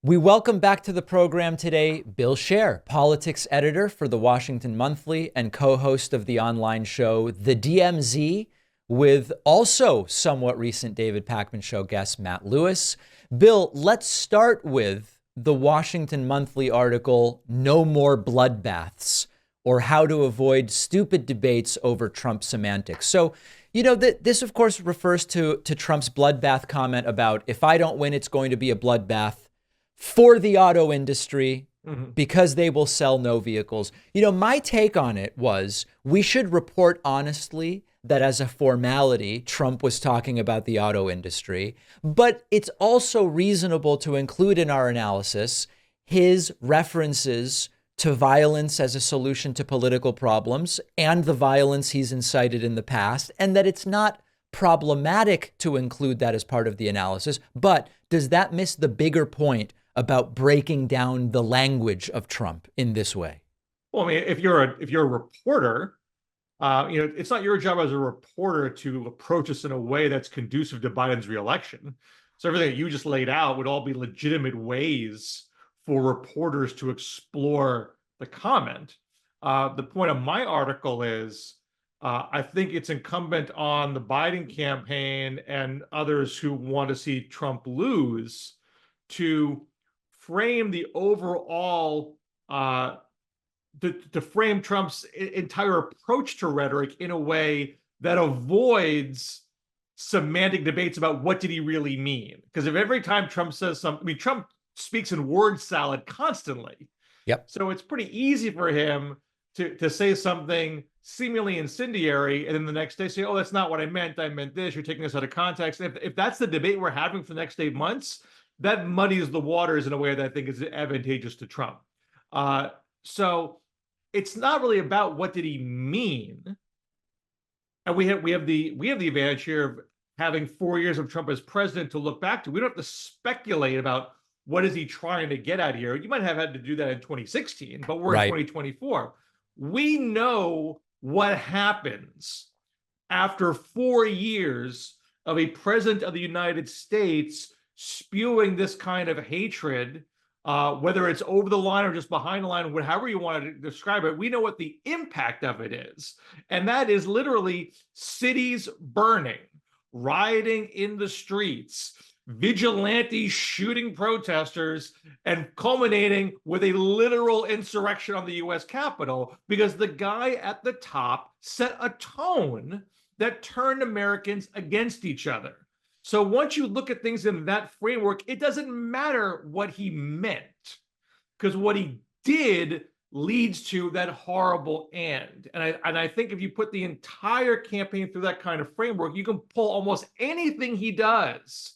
We welcome back to the program today Bill Scher, politics editor for the Washington Monthly and co-host of the online show The DMZ, with also somewhat recent David Pakman Show guest Matt Lewis. Bill, let's start with the Washington Monthly article, No More Bloodbaths, or How to Avoid Stupid Debates Over Trump Semantics. So, this, of course, refers to Trump's bloodbath comment about if I don't win, it's going to be a bloodbath for the auto industry because they will sell no vehicles. My take on it was we should report honestly that as a formality, Trump was talking about the auto industry, but it's also reasonable to include in our analysis his references to violence as a solution to political problems and the violence he's incited in the past, and that it's not problematic to include that as part of the analysis. But does that miss the bigger point about breaking down the language of Trump in this way? Well, I mean, if you're a reporter, it's not your job as a reporter to approach this in a way that's conducive to Biden's reelection. So everything that you just laid out would all be legitimate ways for reporters to explore the comment. The point of my article is, I think it's incumbent on the Biden campaign and others who want to see Trump lose to frame the overall to frame Trump's entire approach to rhetoric in a way that avoids semantic debates about what did he really mean. Because if every time Trump says something, I mean, Trump speaks in word salad constantly. Yep. So it's pretty easy for him to say something seemingly incendiary and then the next day say, oh, that's not what I meant this, you're taking this out of context. If that's the debate we're having for the next 8 months, that muddies the waters in a way that I think is advantageous to Trump. So it's not really about what did he mean. And we have the advantage here of having 4 years of Trump as president to look back to. We don't have to speculate about what is he trying to get at here. You might have had to do that in 2016, but we're in 2024. We know what happens after 4 years of a president of the United States spewing this kind of hatred, whether it's over the line or just behind the line, however you want to describe it. We know what the impact of it is. And that is literally cities burning, rioting in the streets, vigilantes shooting protesters, and culminating with a literal insurrection on the US Capitol because the guy at the top set a tone that turned Americans against each other. So once you look at things in that framework, it doesn't matter what he meant, because what he did leads to that horrible end. And I think if you put the entire campaign through that kind of framework, you can pull almost anything he does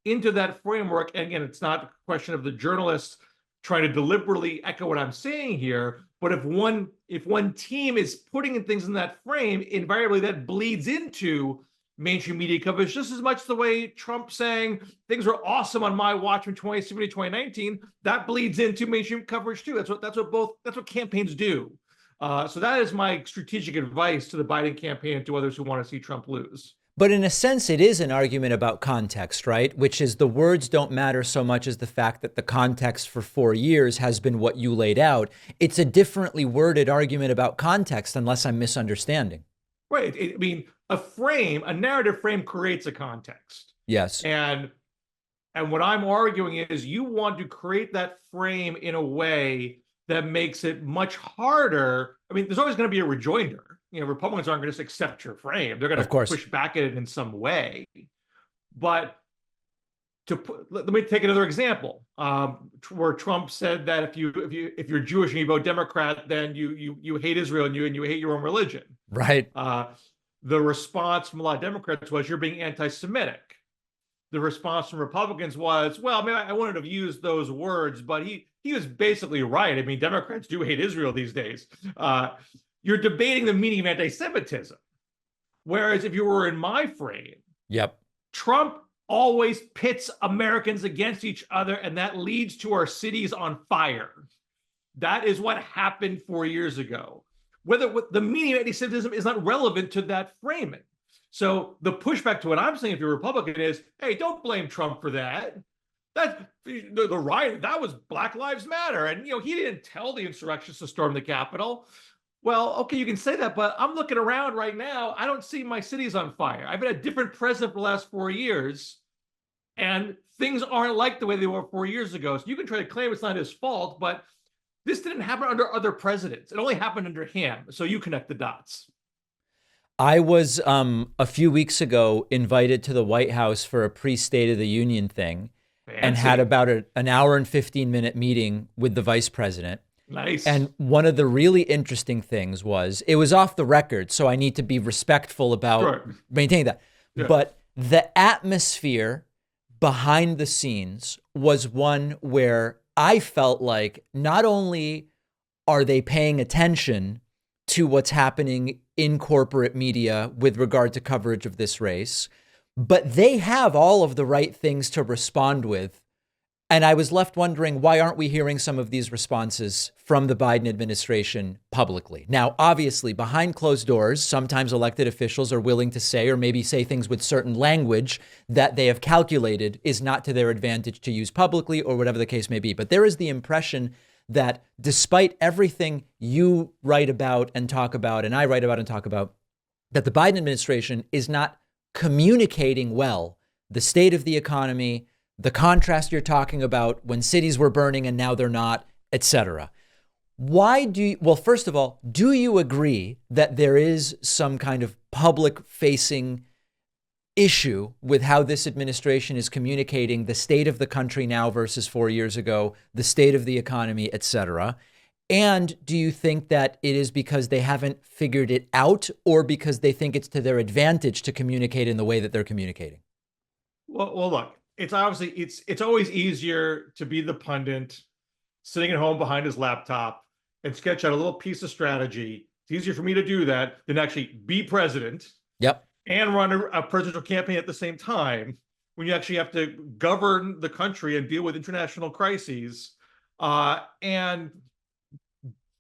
into that framework. And again, it's not a question of the journalists trying to deliberately echo what I'm saying here, but if one team is putting in things in that frame, invariably that bleeds into mainstream media coverage just as much the way Trump saying things were awesome on my watch from 2017 to 2019, that bleeds into mainstream coverage too. That's what campaigns do. So that is my strategic advice to the Biden campaign and to others who want to see Trump lose. But in a sense, it is an argument about context, right? Which is the words don't matter so much as the fact that the context for 4 years has been what you laid out. It's a differently worded argument about context, unless I'm misunderstanding. Right. I mean, a narrative frame creates a context. Yes. And what I'm arguing is you want to create that frame in a way that makes it much harder. I mean, there's always going to be a rejoinder. Republicans aren't going to just accept your frame. They're going to push back at it in some way. But let me take another example, where Trump said that if you're Jewish and you vote Democrat, then you hate Israel and you hate your own religion. Right. The response from a lot of Democrats was you're being anti-Semitic. The response from Republicans was, well, I mean, I wouldn't have used those words, but he was basically right. I mean, Democrats do hate Israel these days. You're debating the meaning of anti-Semitism. Whereas if you were in my frame, Trump always pits Americans against each other, and that leads to our cities on fire. That is what happened 4 years ago. Whether the meaning of anti-Semitism is not relevant to that framing. So the pushback to what I'm saying if you're a Republican is, hey, don't blame Trump for that. That the riot, that was Black Lives Matter. And, he didn't tell the insurrectionists to storm the Capitol. Well, okay, you can say that, but I'm looking around right now. I don't see my cities on fire. I've had a different president for the last 4 years, and things aren't like the way they were 4 years ago. So you can try to claim it's not his fault, but this didn't happen under other presidents. It only happened under him. So you connect the dots. I was a few weeks ago invited to the White House for a pre-State of the Union thing and had Fancy. about an hour and 15-minute meeting with the vice president. Nice. And one of the really interesting things was it was off the record, so I need to be respectful about Sure. maintaining that. Yeah. But the atmosphere behind the scenes was one where I felt like not only are they paying attention to what's happening in corporate media with regard to coverage of this race, but they have all of the right things to respond with. And I was left wondering, why aren't we hearing some of these responses from the Biden administration publicly? Now, obviously, behind closed doors, sometimes elected officials are willing to say, or maybe say things with certain language that they have calculated is not to their advantage to use publicly, or whatever the case may be. But there is the impression that despite everything you write about and talk about, and I write about and talk about, that the Biden administration is not communicating well the state of the economy, the contrast you're talking about when cities were burning and now they're not, etc. Why do you, well, first of all, do you agree that there is some kind of public facing issue with how this administration is communicating the state of the country now versus 4 years ago, the state of the economy, etc.? And do you think that it is because they haven't figured it out, or because they think it's to their advantage to communicate in the way that they're communicating? Well, look, it's obviously it's always easier to be the pundit sitting at home behind his laptop and sketch out a little piece of strategy. It's easier for me to do that than actually be president. Yep. And run a presidential campaign at the same time, when you actually have to govern the country and deal with international crises, and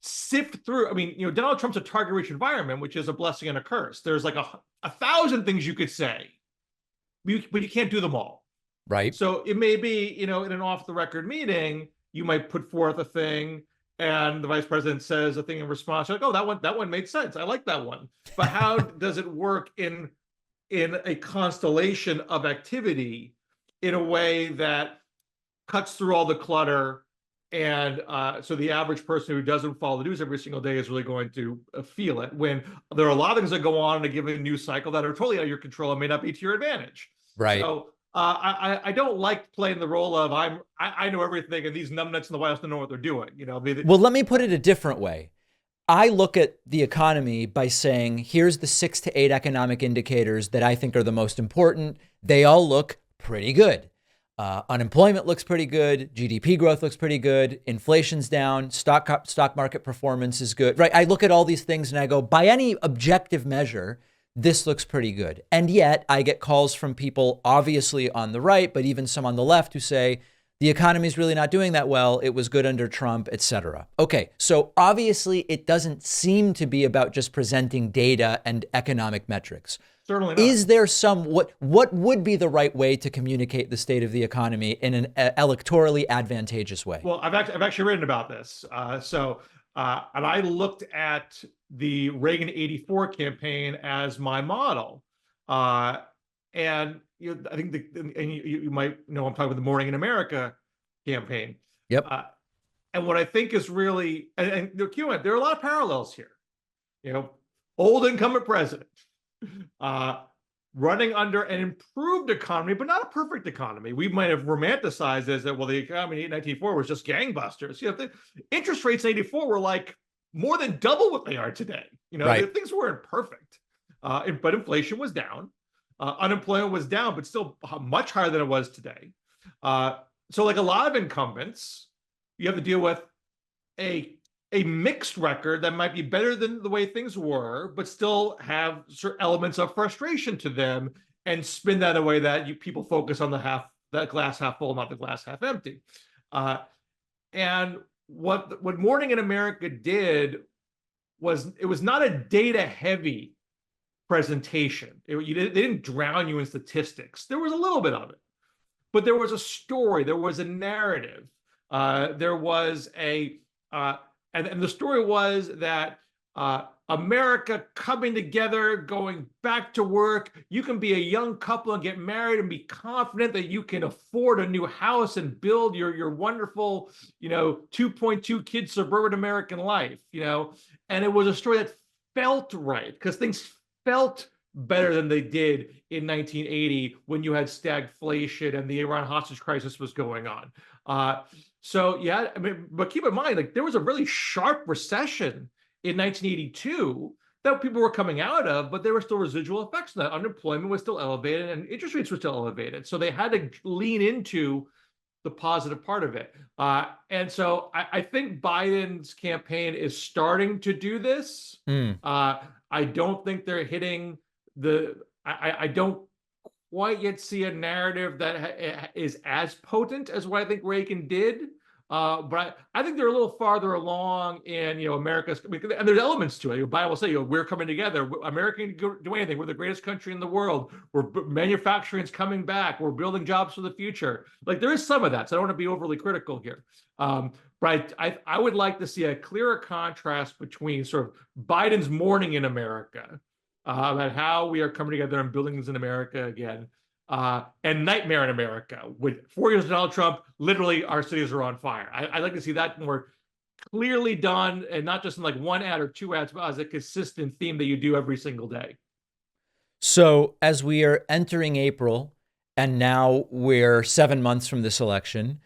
sift through. I mean, Donald Trump's a target-rich environment, which is a blessing and a curse. There's like a thousand things you could say, but you can't do them all. Right. So it may be, in an off-the-record meeting, you might put forth a thing, and the vice president says a thing in response. You're like, oh, that one made sense. I like that one. But how does it work in a constellation of activity in a way that cuts through all the clutter? And so the average person who doesn't follow the news every single day is really going to feel it, when there are a lot of things that go on in a given news cycle that are totally out of your control and may not be to your advantage. Right. So I don't like playing the role of I know everything and these numbnuts in the White House don't know what they're doing. Well, let me put it a different way. I look at the economy by saying, here's the 6 to 8 economic indicators that I think are the most important. They all look pretty good. Unemployment looks pretty good. GDP growth looks pretty good. Inflation's down. Stock market performance is good. Right? I look at all these things and I go, by any objective measure, this looks pretty good. And yet I get calls from people obviously on the right, but even some on the left, who say the economy is really not doing that well. It was good under Trump, etc. Okay, so obviously it doesn't seem to be about just presenting data and economic metrics. Certainly not. Is there what would be the right way to communicate the state of the economy in an electorally advantageous way? Well, I've actually written about this. And I looked at the Reagan 84 campaign as my model. And I think you might know I'm talking about the Morning in America campaign. Yep. And what I think is really, and there are a lot of parallels here. Old incumbent president, running under an improved economy, but not a perfect economy. We might have romanticized as that, well, the economy in 1984 was just gangbusters. The interest rates in 84 were like more than double what they are today. Right. Things weren't perfect, but inflation was down. Unemployment was down, but still much higher than it was today. So like a lot of incumbents, you have to deal with a mixed record that might be better than the way things were, but still have certain elements of frustration to them, and spin that in a way that people focus on that glass half full, not the glass half empty. And what Morning in America did was, it was not a data heavy presentation. They didn't drown you in statistics. There was a little bit of it, but there was a story, there was a narrative, there was and the story was that America coming together, going back to work. You can be a young couple and get married and be confident that you can afford a new house and build your wonderful, 2.2 kid suburban American life, and it was a story that felt right because things felt better than they did in 1980 when you had stagflation and the Iran hostage crisis was going on. So yeah, I mean, but keep in mind, like there was a really sharp recession in 1982 that people were coming out of, but there were still residual effects of that. Unemployment was still elevated and interest rates were still elevated. So they had to lean into the positive part of it. And so I think Biden's campaign is starting to do this. I don't think they're hitting I don't quite yet see a narrative that is as potent as what I think Reagan did. But I think they're a little farther along in, America's, and there's elements to it. The Bible will say, we're coming together. America can do anything. We're the greatest country in the world. Manufacturing is coming back. We're building jobs for the future. Like there is some of that. So I don't want to be overly critical here. But I would like to see a clearer contrast between sort of Biden's morning in America, about how we are coming together and building things in America again, and nightmare in America. With 4 years of Donald Trump, literally our cities are on fire. I'd like to see that more clearly done, and not just in like one ad or two ads, but as a consistent theme that you do every single day. So as we are entering April, and now we're 7 months from this election,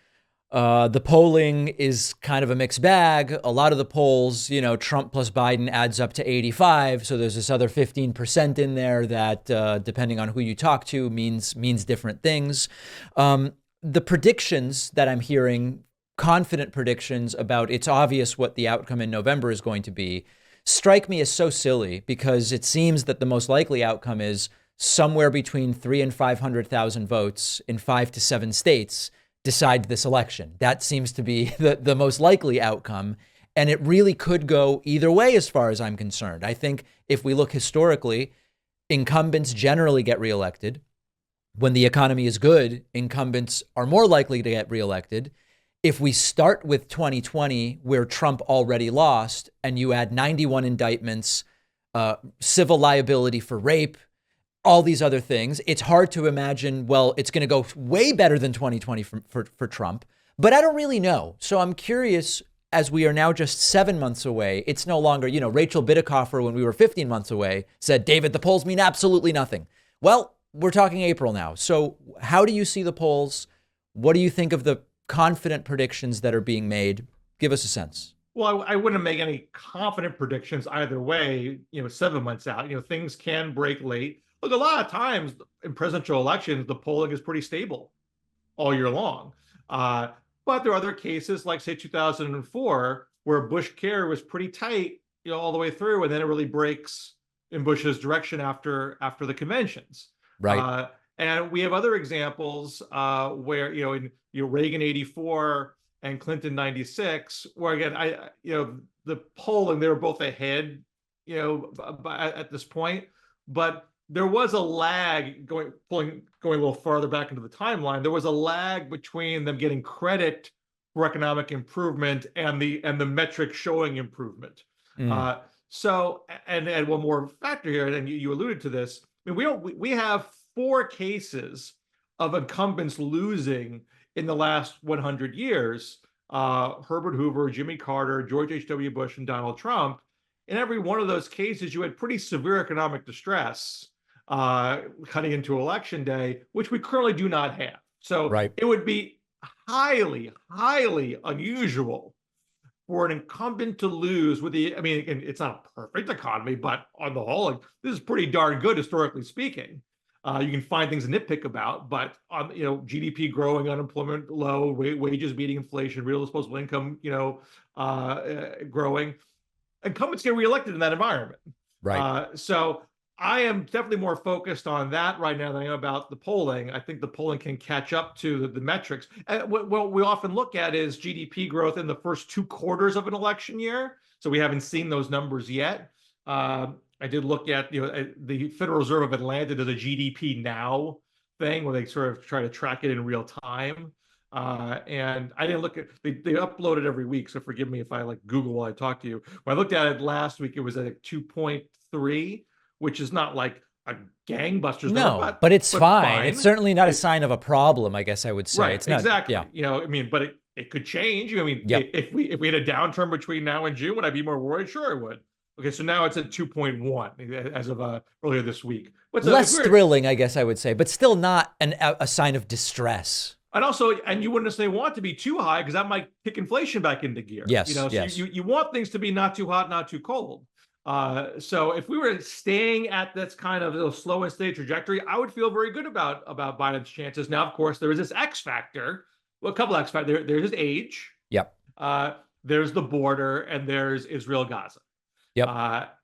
the polling is kind of a mixed bag. A lot of the polls, Trump plus Biden adds up to 85. So there's this other 15% in there that, depending on who you talk to, means different things. The predictions that I'm hearing, confident predictions about it's obvious what the outcome in November is going to be, strike me as so silly because it seems that the most likely outcome is somewhere between 300,000 and 500,000 votes in 5 to 7 states decide this election. That seems to be the most likely outcome. And it really could go either way as far as I'm concerned. I think if we look historically, incumbents generally get reelected. When the economy is good, incumbents are more likely to get reelected. If we start with 2020, where Trump already lost, and you add 91 indictments, civil liability for rape, all these other things, it's hard to imagine, well, it's going to go way better than 2020 for Trump. But I don't really know. So I'm curious, as we are now just 7 months away, it's no longer, Rachel Bidikofer, when we were 15 months away, said, David, the polls mean absolutely nothing. Well, we're talking April now. So how do you see the polls? What do you think of the confident predictions that are being made? Give us a sense. Well, I wouldn't make any confident predictions either way, 7 months out. Things can break late. Look, a lot of times in presidential elections, the polling is pretty stable all year long. But there are other cases like, say, 2004, where Bush-Kerr was pretty tight, all the way through, and then it really breaks in Bush's direction after the conventions. Right. And we have other examples where, in Reagan 84 and Clinton 96, where again, the polling, they were both ahead, at this point, but there was a lag going a little farther back into the timeline. There was a lag between them getting credit for economic improvement and the metric showing improvement. So, and one more factor here, and you alluded to this. I mean, we have 4 cases of incumbents losing in the last 100 years: Herbert Hoover, Jimmy Carter, George H.W. Bush, and Donald Trump. In every one of those cases, you had pretty severe economic distress cutting into election day, which we currently do not have. So It would be highly, highly unusual for an incumbent to lose it's not a perfect economy, but on the whole, this is pretty darn good, historically speaking. You can find things to nitpick about, but GDP growing, unemployment low, wages beating inflation, real disposable income, growing. Incumbents get reelected in that environment. Right. So I am definitely more focused on that right now than I am about the polling. I think the polling can catch up to the metrics. And what we often look at is GDP growth in the first 2 quarters of an election year. So we haven't seen those numbers yet. I did look at, the Federal Reserve of Atlanta does a GDP now thing where they sort of try to track it in real time. And I didn't look at they upload it every week, so forgive me if I like Google while I talk to you. When I looked at it last week, it was at 2.3, which is not like a gangbusters number, No, but it's but fine. It's fine. certainly not a sign of a problem, I guess I would say. Right, It's not, exactly. yeah. I mean, but it could change. I mean, Yep. if we had a downturn between now and June, would I be more worried? Sure, I would. Okay, so now it's at 2.1 as of earlier this week. But so if Less we're thrilling, I guess I would say, but still not a sign of distress. and also, and you wouldn't necessarily want it to be too high because that might kick inflation back into gear. Yes, So yes. you want things to be not too hot, not too cold. So if we were staying at this kind of slow and steady trajectory, I would feel very good about Biden's chances. Now, of course, there is this X factor. Well, a couple X factors. There's his age. Yep. There's the border, and there's Israel Gaza. Yep.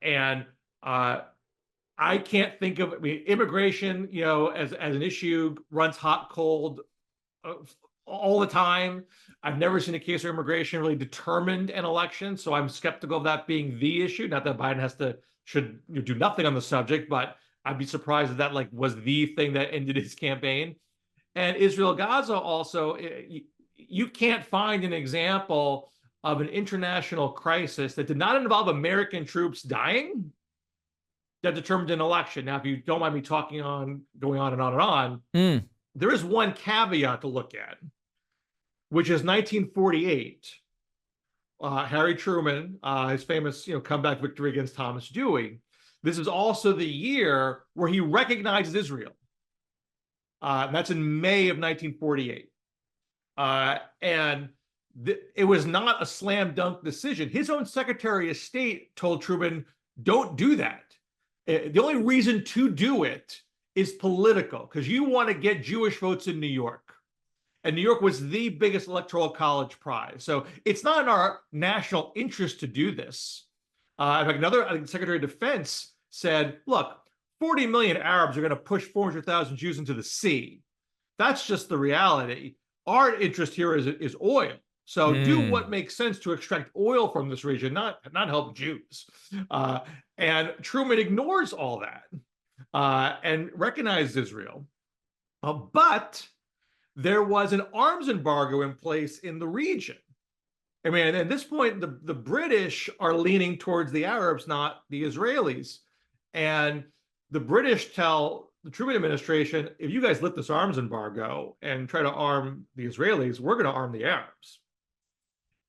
And I can't think of. I mean, immigration, as an issue runs hot, cold all the time. I've never seen a case of immigration really determined an election, so I'm skeptical of that being the issue. Not that Biden should do nothing on the subject, but I'd be surprised if that was the thing that ended his campaign. And Israel Gaza also, you can't find an example of an international crisis that did not involve American troops dying that determined an election. Now, if you don't mind me going on and on and on, there is one caveat to look at, which is 1948. Harry Truman, his famous comeback victory against Thomas Dewey. This is also the year where he recognizes Israel. And that's in May of 1948. And it was not a slam dunk decision. His own Secretary of State told Truman, don't do that. The only reason to do it is political, because you want to get Jewish votes in New York. And New York was the biggest electoral college prize. So it's not in our national interest to do this. In fact, another Secretary of Defense said, look, 40 million Arabs are going to push 400,000 Jews into the sea. That's just the reality. Our interest here is oil. So do what makes sense to extract oil from this region, not help Jews. And Truman ignores all that and recognizes Israel. But there was an arms embargo in place in the region. I mean, at this point, the British are leaning towards the Arabs, not the Israelis. And the British tell the Truman administration, if you guys lift this arms embargo and try to arm the Israelis, we're going to arm the Arabs.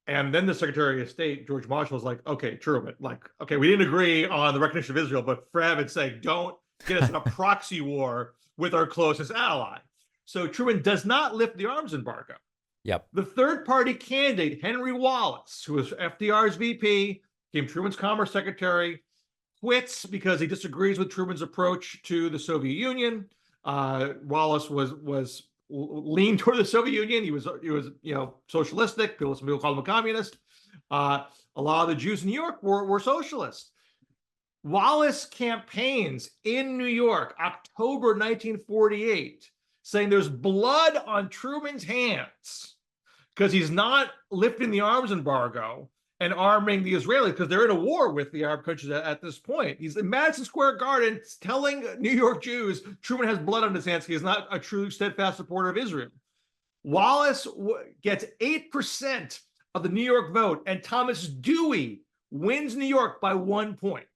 And then the Secretary of State, George Marshall, was like, okay, Truman, okay, we didn't agree on the recognition of Israel, but for heaven's sake, don't get us in a proxy war with our closest ally. So Truman does not lift the arms embargo. Yep. The third party candidate, Henry Wallace, who was FDR's VP, became Truman's Commerce Secretary, quits because he disagrees with Truman's approach to the Soviet Union. Wallace was leaned toward the Soviet Union. He was socialistic. Some people call him a communist. A lot of the Jews in New York were socialists. Wallace campaigns in New York, October 1948, saying there's blood on Truman's hands because he's not lifting the arms embargo and arming the Israelis because they're in a war with the Arab countries at this point. He's in Madison Square Garden telling New York Jews Truman has blood on his hands. He is not a true steadfast supporter of Israel. Wallace gets 8% of the New York vote, and Thomas Dewey wins New York by 1 point.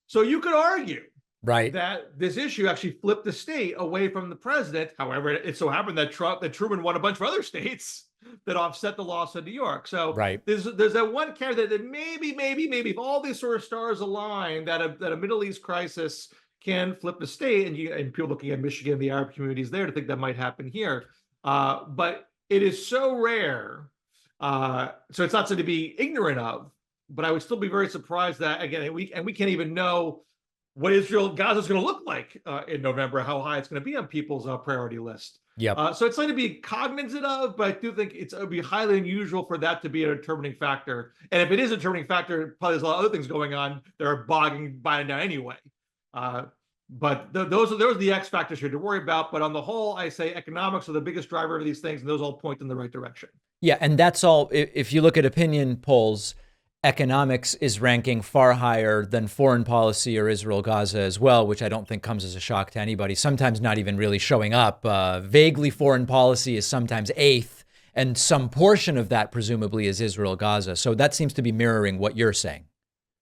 So you could argue that this issue actually flipped the state away from the president. However, it so happened that Truman won a bunch of other states that offset the loss of New York. So there's that one caveat that maybe if all these sort of stars align, that a Middle East crisis can flip the state, and people looking at Michigan, the Arab communities there, to think that might happen here. But it is so rare, so it's not something to be ignorant of. But I would still be very surprised that, again, we can't even know what Gaza is going to look like in November, how high it's going to be on people's priority list. Yep. So it's something to be cognizant of, but I do think it would be highly unusual for that to be a determining factor. And if it is a determining factor, probably there's a lot of other things going on that are bogging Biden down anyway. But those are the X factors here to worry about. But on the whole, I say economics are the biggest driver of these things, and those all point in the right direction. Yeah, and that's all. If you look at opinion polls, economics is ranking far higher than foreign policy or Israel Gaza as well, which I don't think comes as a shock to anybody, sometimes not even really showing up. Vaguely foreign policy is sometimes eighth, and some portion of that presumably is Israel Gaza. So that seems to be mirroring what you're saying.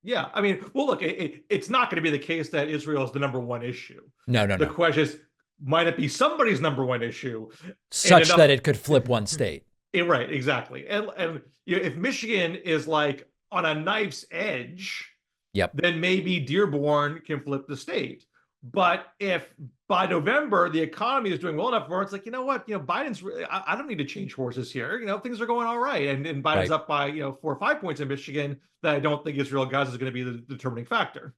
Yeah, I mean, well, look, it's not going to be the case that Israel is the number one issue. No. The question is, might it be somebody's number one issue? Such that it could flip one state. Right, exactly. And if Michigan is like on a knife's edge, yep, then maybe Dearborn can flip the state. But if by November the economy is doing well enough where it's like, you know what, Biden's really, I don't need to change horses here. Things are going all right, and Biden's up by 4 or 5 points in Michigan. That I don't think Israel Gaza is going to be the determining factor.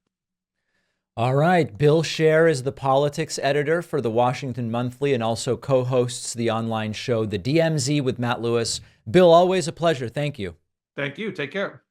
All right. Bill Scher is the politics editor for the Washington Monthly and also co-hosts the online show The DMZ with Matt Lewis. Bill, always a pleasure. Thank you. Thank you. Take care.